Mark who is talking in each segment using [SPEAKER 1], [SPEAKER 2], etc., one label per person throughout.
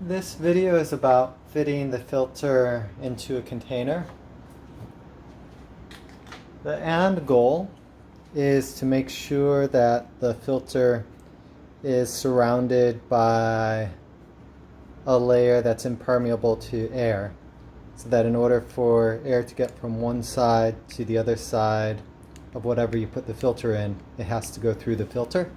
[SPEAKER 1] This video is about fitting the filter into a container. The end goal is to make sure that the filter is surrounded by a layer that's impermeable to air, so that in order for air to get from one side to the other side of whatever you put the filter in, it has to go through the filter.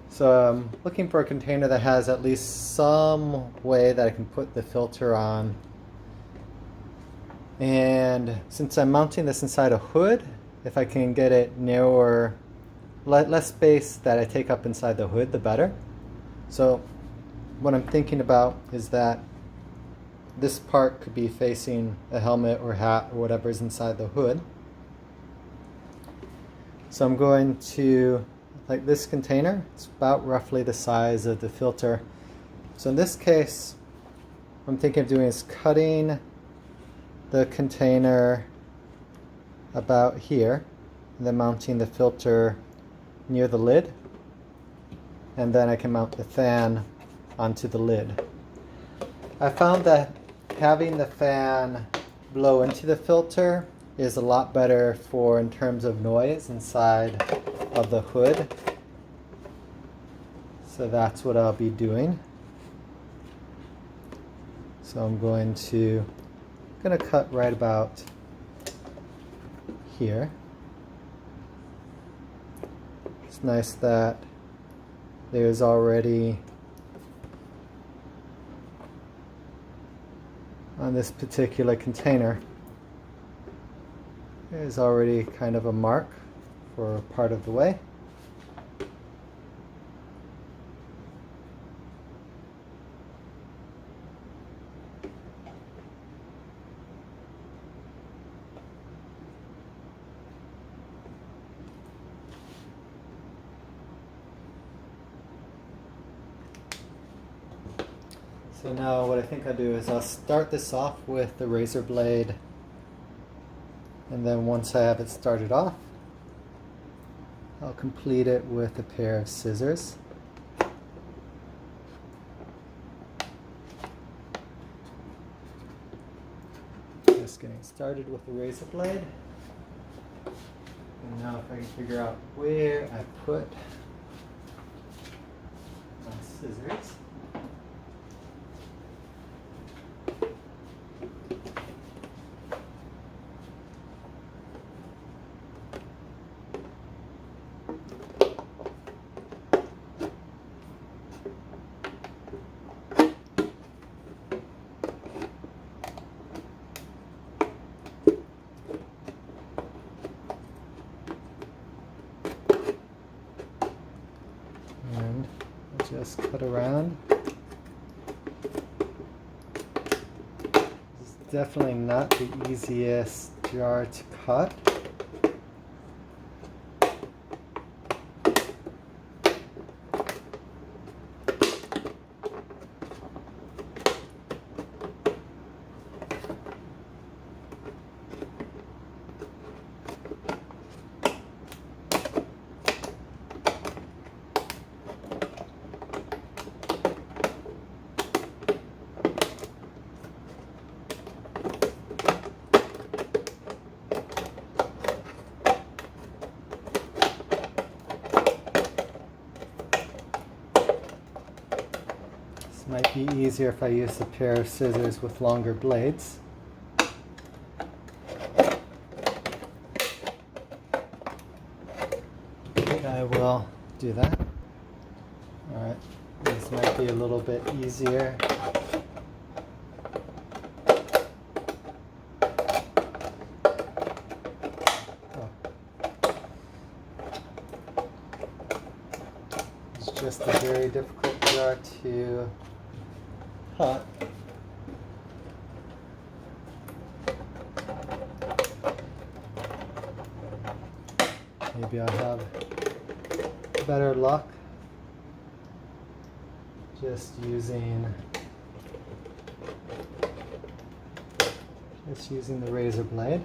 [SPEAKER 1] So I'm looking for a container that has at least some way that I can put the filter on. And since I'm mounting this inside a hood, if I can get it narrower, less space that I take up inside the hood, the better. So what I'm thinking about is that this part could be facing a helmet or hat or whatever is inside the hood. So I'm going to, like this container, it's about roughly the size of the filter. So in this case, what I'm thinking of doing is cutting the container about here, and then mounting the filter near the lid, and then I can mount the fan onto the lid. I found that having the fan blow into the filter is a lot better for in terms of noise inside of the hood. So that's what I'll be doing. So I'm going to cut right about here. It's nice that there's already, on this particular container, there's already kind of a mark for part of the way. So now what I think I'll do is I'll start this off with the razor blade, and then once I have it started off, I'll complete it with a pair of scissors. Just getting started with the razor blade. And now if I can figure out where I put my scissors. And I'll just cut around. This is definitely not the easiest jar to cut. Might be easier if I use a pair of scissors with longer blades. I will do that. Alright, this might be a little bit easier. It's just a very difficult jar to cut. Maybe I'll have better luck just using the razor blade.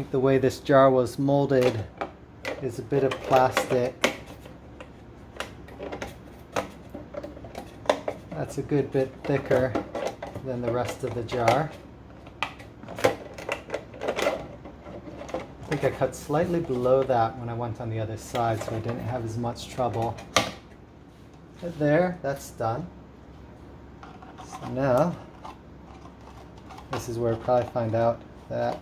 [SPEAKER 1] think the way this jar was molded is a bit of plastic. That's a good bit thicker than the rest of the jar. I think I cut slightly below that when I went on the other side, so I didn't have as much trouble. But there, that's done. So now, this is where I probably find out that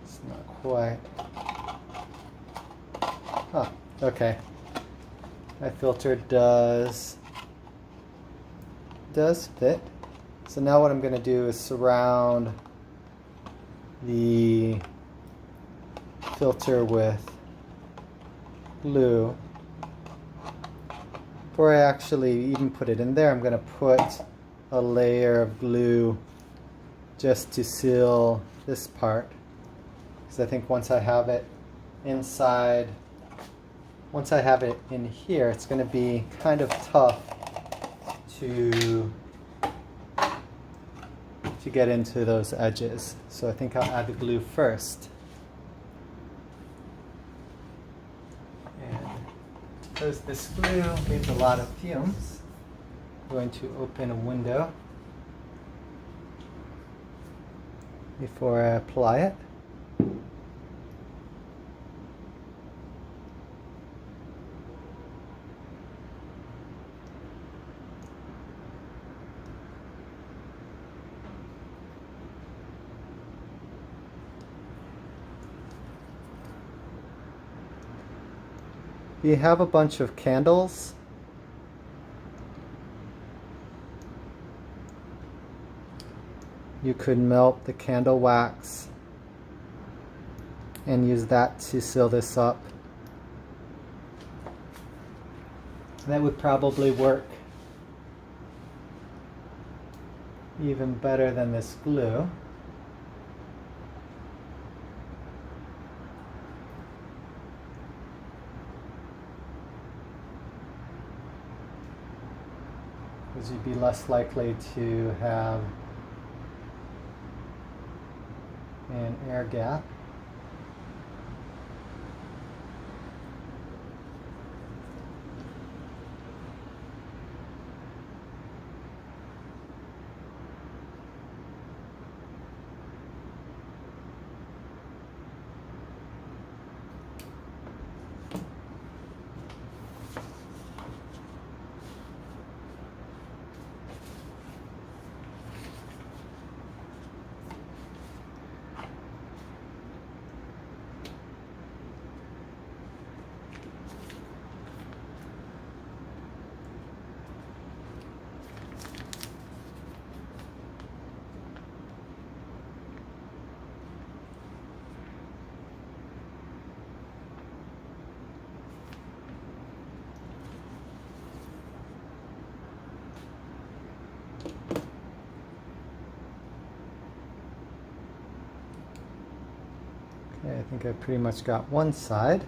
[SPEAKER 1] it's not quite. Oh, okay. My filter does fit. So now what I'm going to do is surround the filter with glue. Before I actually even put it in there, I'm going to put a layer of glue just to seal this part, because I think once I have it inside, once I have it in here, it's going to be kind of tough to get into those edges. So I think I'll add the glue first. And because this glue leaves a lot of fumes, I'm going to open a window before I apply it. If you have a bunch of candles, you could melt the candle wax and use that to seal this up. That would probably work even better than this glue. Because you'd be less likely to have an air gap. Okay, I think I pretty much got one side.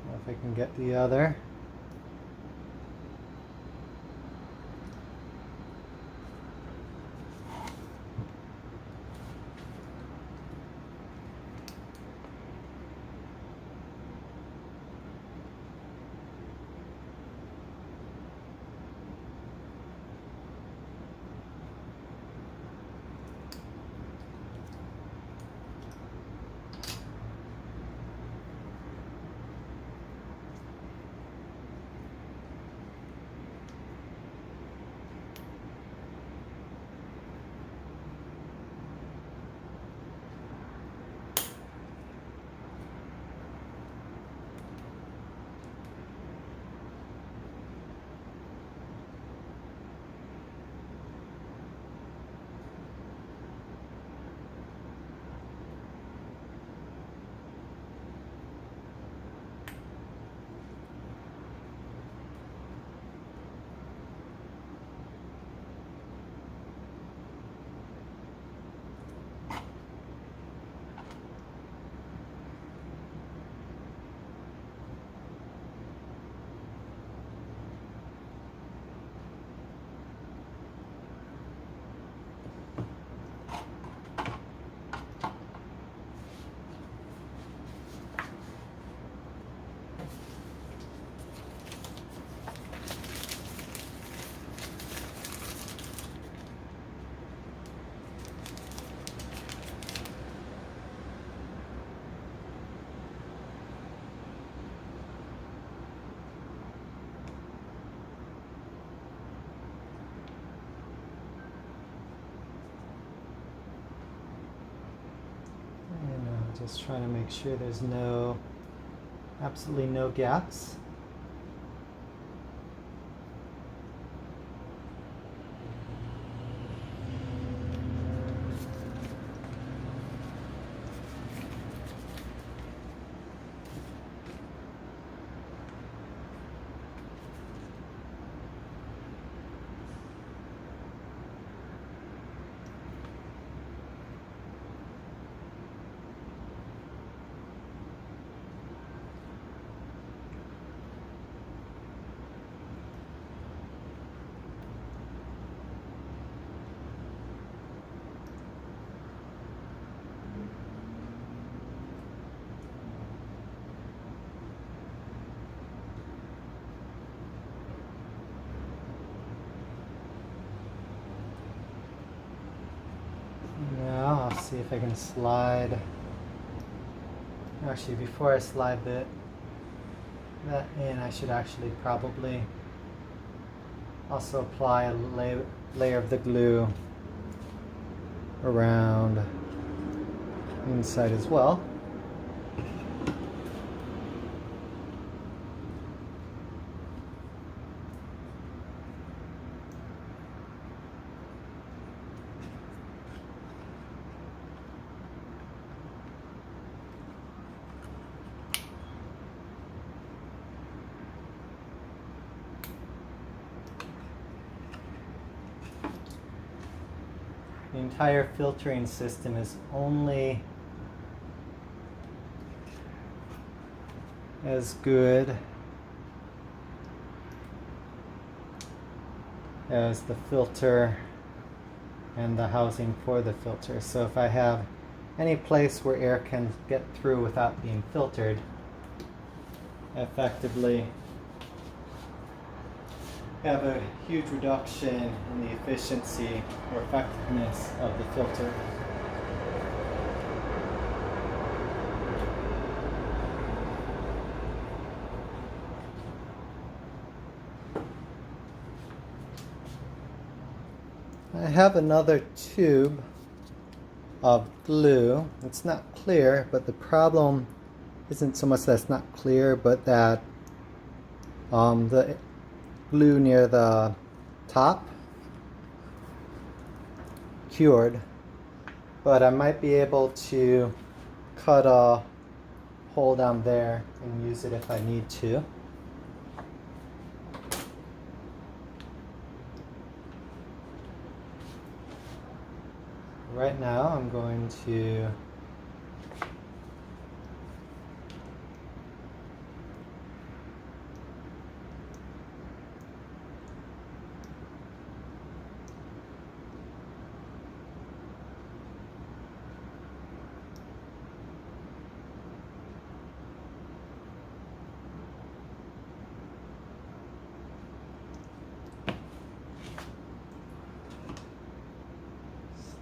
[SPEAKER 1] Now if I can get the other. Just trying to make sure there's absolutely no gaps. Now I'll see if I can slide. Actually, before I slide that in, I should actually probably also apply a layer of the glue around the inside as well. The entire filtering system is only as good as the filter and the housing for the filter. So if I have any place where air can get through without being filtered, I effectively have a huge reduction in the efficiency or effectiveness of the filter. I have another tube of glue. It's not clear, but the problem isn't so much that it's not clear, but that the glue near the top cured, but I might be able to cut a hole down there and use it if I need to. Right now I'm going to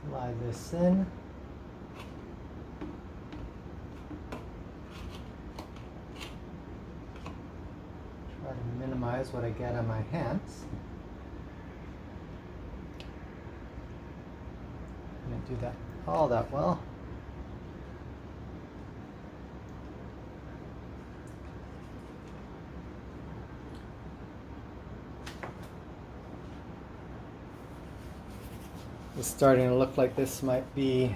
[SPEAKER 1] slide this in. Try to minimize what I get on my hands. I didn't do that all that well. It's starting to look like this might be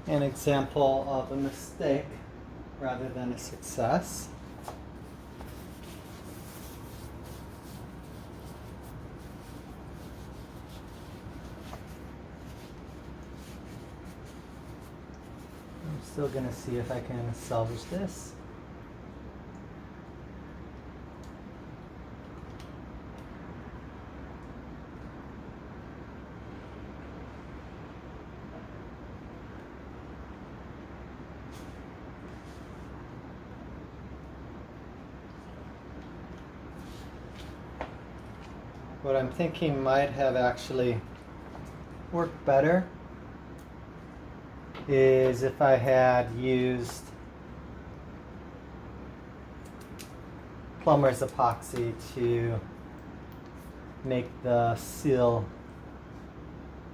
[SPEAKER 1] an example of a mistake rather than a success. I'm still going to see if I can salvage this. What I'm thinking might have actually worked better is if I had used plumber's epoxy to make the seal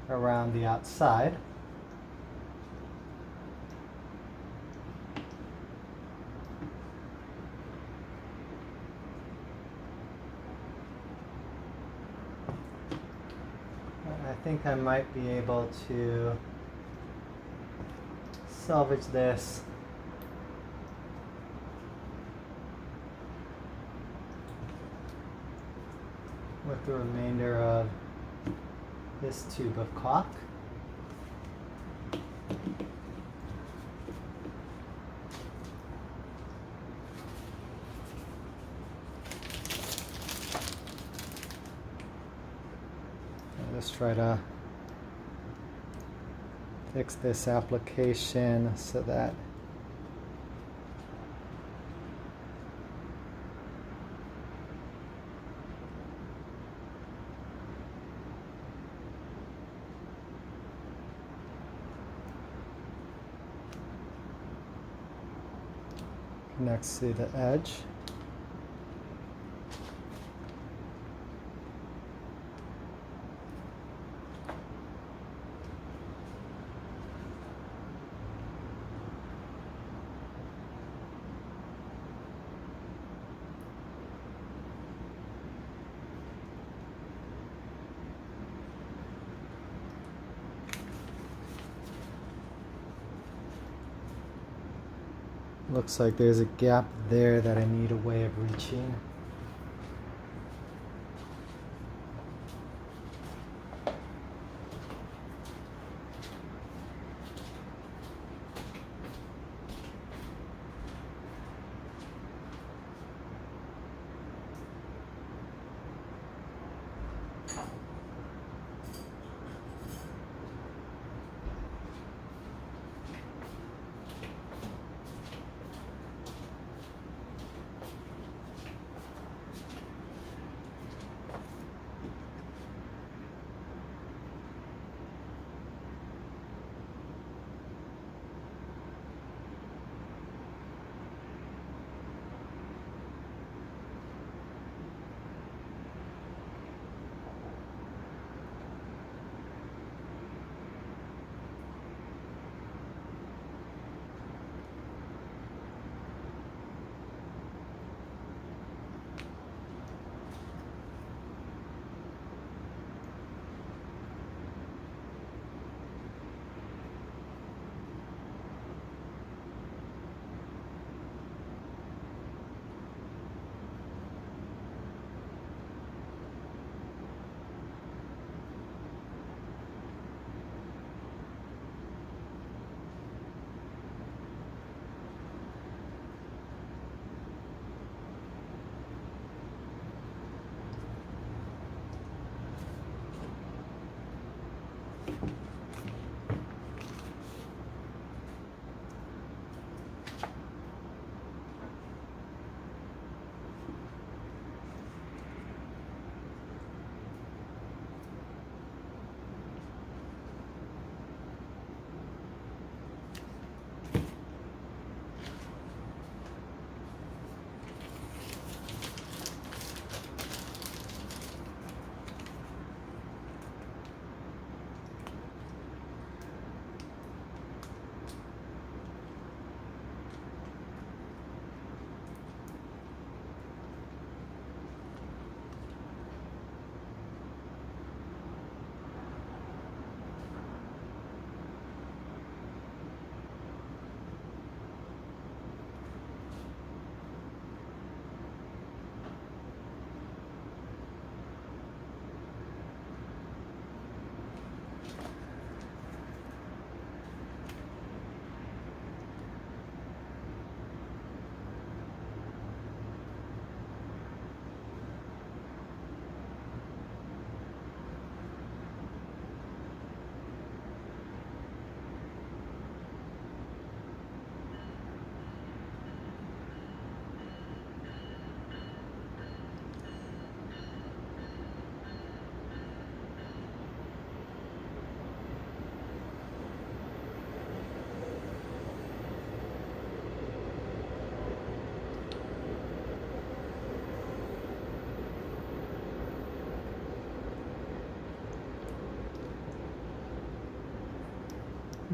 [SPEAKER 1] around the outside. think I might be able to salvage this. With the remainder of this tube of caulk. I'll just try to fix this application so that connects to the edge. Looks like there's a gap there that I need a way of reaching.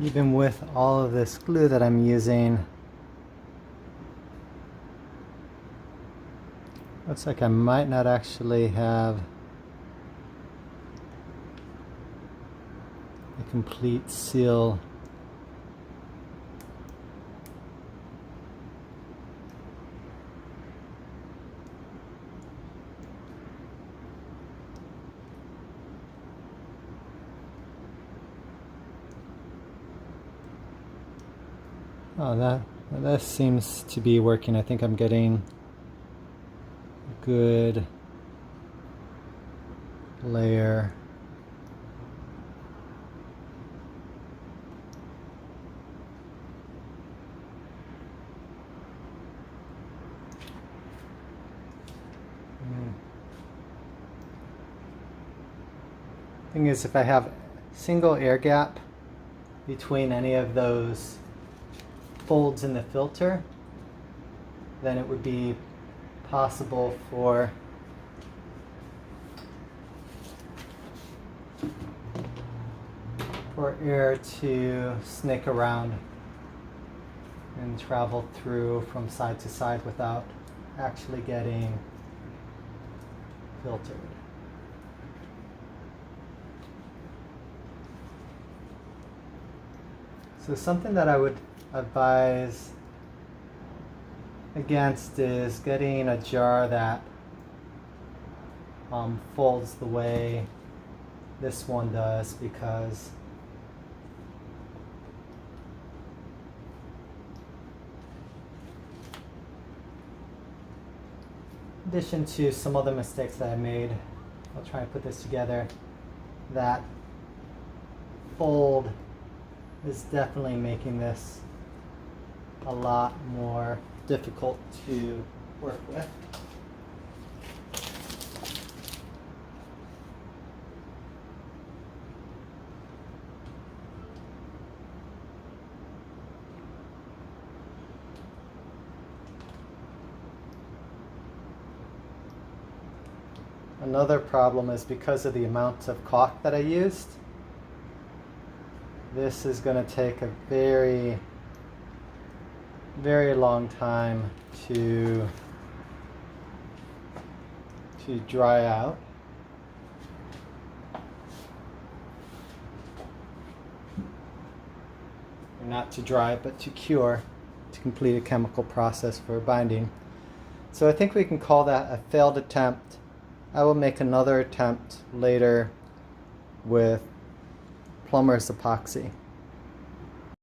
[SPEAKER 1] Even with all of this glue that I'm using, looks like I might not actually have a complete seal. Oh, that seems to be working. I think I'm getting a good layer. Thing is, if I have single air gap between any of those folds in the filter, then it would be possible for air to snake around and travel through from side to side without actually getting filtered. So something that I would advise against is getting a jar that folds the way this one does, because in addition to some other mistakes that I made, I'll try and put this together, that fold is definitely making this a lot more difficult to work with. Another problem is because of the amount of caulk that I used. This is going to take a very, very long time to dry out. Or not to dry, but to cure, to complete a chemical process for binding. So I think we can call that a failed attempt. I will make another attempt later with plumber's epoxy.